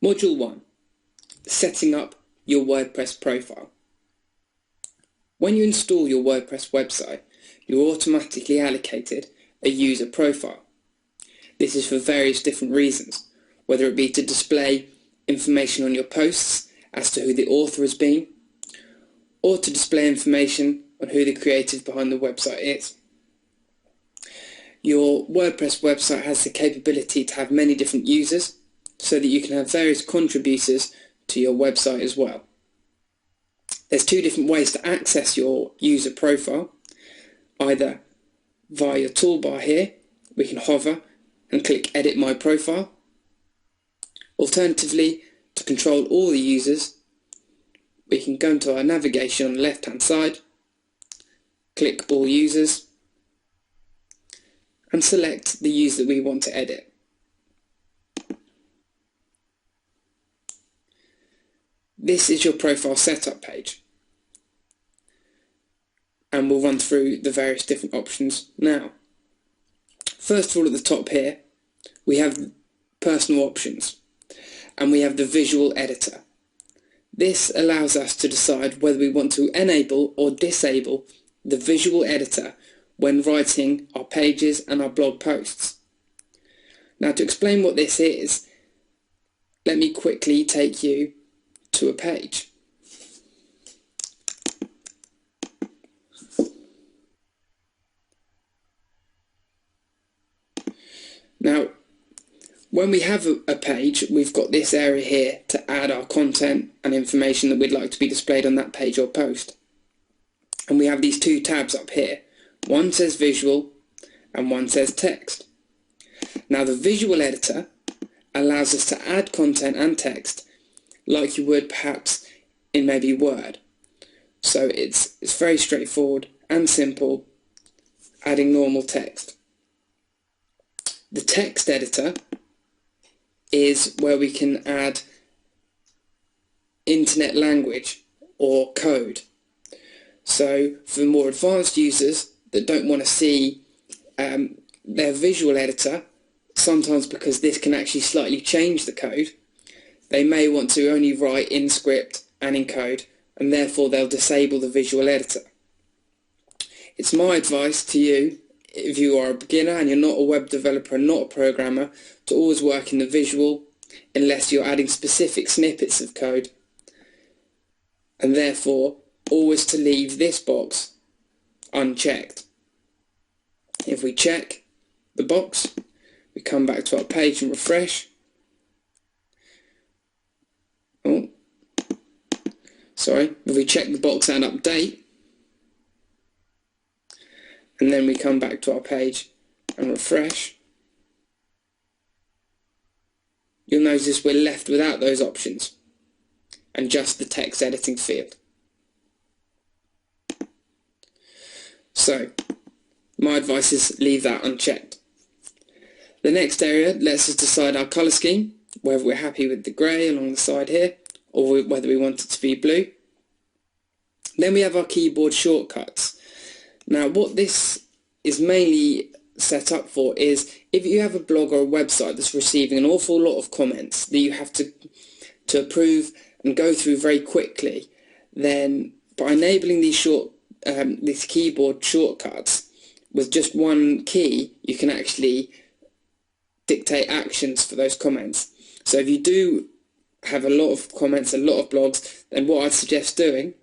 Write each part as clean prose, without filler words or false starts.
Module 1. Setting up your WordPress profile. When you install your WordPress website, you're automatically allocated a user profile. This is for various different reasons, whether it be to display information on your posts as to who the author has been, or to display information on who the creative behind the website is. Your WordPress website has the capability to have many different users, so that you can have various contributors to your website as well. There's two different ways to access your user profile, either via your toolbar here. We can hover and click Edit My Profile. Alternatively, to control all the users, we can go into our navigation on the left hand side, click All Users, and select the user that we want to edit. This is your profile setup page, and we'll run through the various different options now. First of all, at the top here we have personal options, and we have the visual editor. This allows us to decide whether we want to enable or disable the visual editor when writing our pages and our blog posts. Now, to explain what this is, let me quickly take you to a page. Now, when we have a page, we've got this area here to add our content and information that we'd like to be displayed on that page or post. And we have these two tabs up here. One says visual and one says text. Now, the visual editor allows us to add content and text like you would perhaps in maybe Word. So it's very straightforward and simple, adding normal text. The text editor is where we can add internet language or code. So for more advanced users that don't want to see their visual editor, sometimes because this can actually slightly change the code, they may want to only write in script and in code, and therefore they'll disable the visual editor. It's my advice to you, if you are a beginner and you're not a web developer and not a programmer, to always work in the visual unless you're adding specific snippets of code, and therefore always to leave this box unchecked. If we check the box, we come back to our page and refresh. If we check the box and update, and then we come back to our page and refresh, you'll notice we're left without those options and just the text editing field. So my advice is leave that unchecked. The next area lets us decide our colour scheme, whether we're happy with the grey along the side here or whether we want it to be blue. Then we have our keyboard shortcuts. Now, what this is mainly set up for is if you have a blog or a website that's receiving an awful lot of comments that you have to approve and go through very quickly, then by enabling these keyboard shortcuts with just one key, you can actually dictate actions for those comments. So if you do have a lot of comments, a lot of blogs, then what I'd suggest doing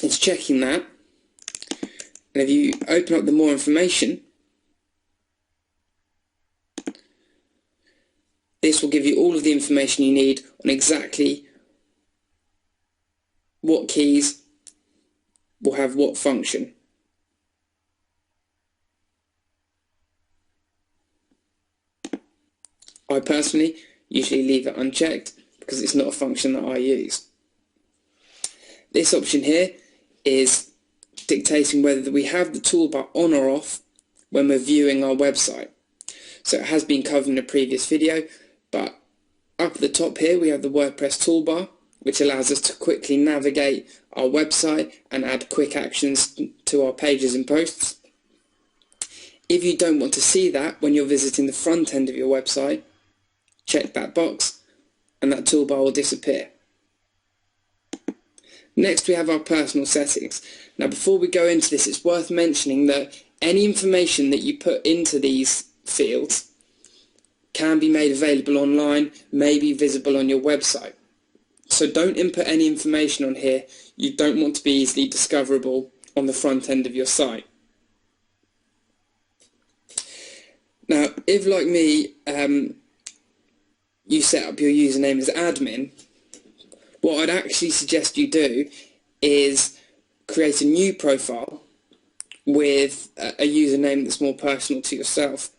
is checking that, and if you open up the more information, this will give you all of the information you need on exactly what keys will have what function. I personally usually leave it unchecked because it's not a function that I use. This option here is dictating whether we have the toolbar on or off when we're viewing our website. So it has been covered in a previous video, but up at the top here we have the WordPress toolbar, which allows us to quickly navigate our website and add quick actions to our pages and posts. If you don't want to see that when you're visiting the front end of your website, check that box and that toolbar will disappear. Next we have our personal settings. Now before we go into this, it's worth mentioning that any information that you put into these fields can be made available online, may be visible on your website. So don't input any information on here you don't want to be easily discoverable on the front end of your site. Now, if like me, you set up your username as admin, what I'd actually suggest you do is create a new profile with a username that's more personal to yourself.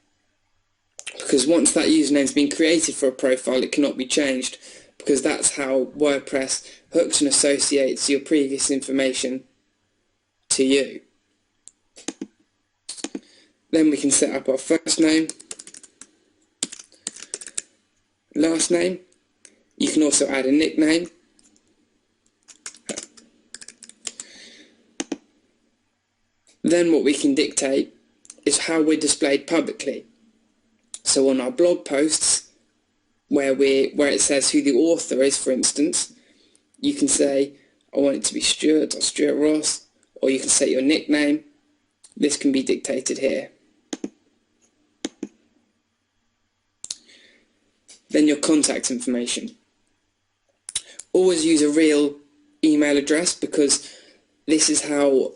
Because once that username's been created for a profile, it cannot be changed, because that's how WordPress hooks and associates your previous information to you. Then we can set up our first name, last name. You can also add a nickname. Then what we can dictate is how we're displayed publicly. So on our blog posts, where it says who the author is, for instance, you can say, I want it to be Stuart or Stuart Ross, or you can set your nickname. This can be dictated here. Then your contact information. Always use a real email address, because this is how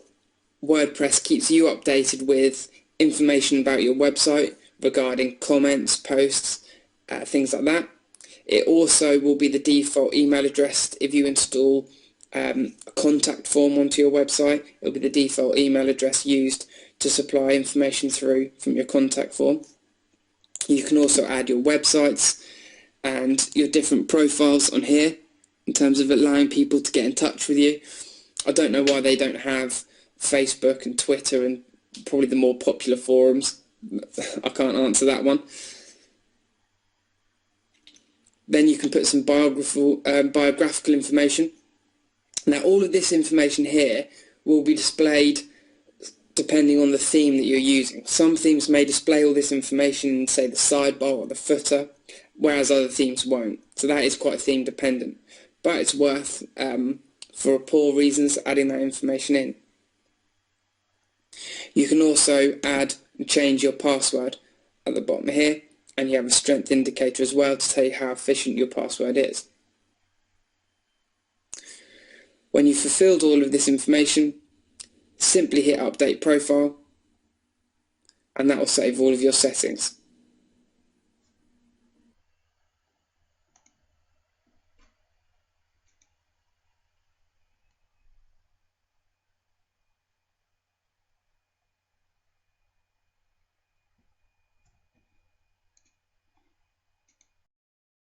WordPress keeps you updated with information about your website regarding comments, posts, things like that. It also will be the default email address if you install a contact form onto your website. It will be the default email address used to supply information through from your contact form. You can also add your websites and your different profiles on here in terms of allowing people to get in touch with you. I don't know why they don't have Facebook and Twitter and probably the more popular forums. I can't answer that one. Then you can put some biographical information. Now all of this information here will be displayed depending on the theme that you're using. Some themes may display all this information in, say, the sidebar or the footer, whereas other themes won't. So that is quite theme dependent. But it's worth, for poor reasons, adding that information in. You can also add and change your password at the bottom here, and you have a strength indicator as well to tell you how efficient your password is. When you've fulfilled all of this information, simply hit Update Profile, and that will save all of your settings.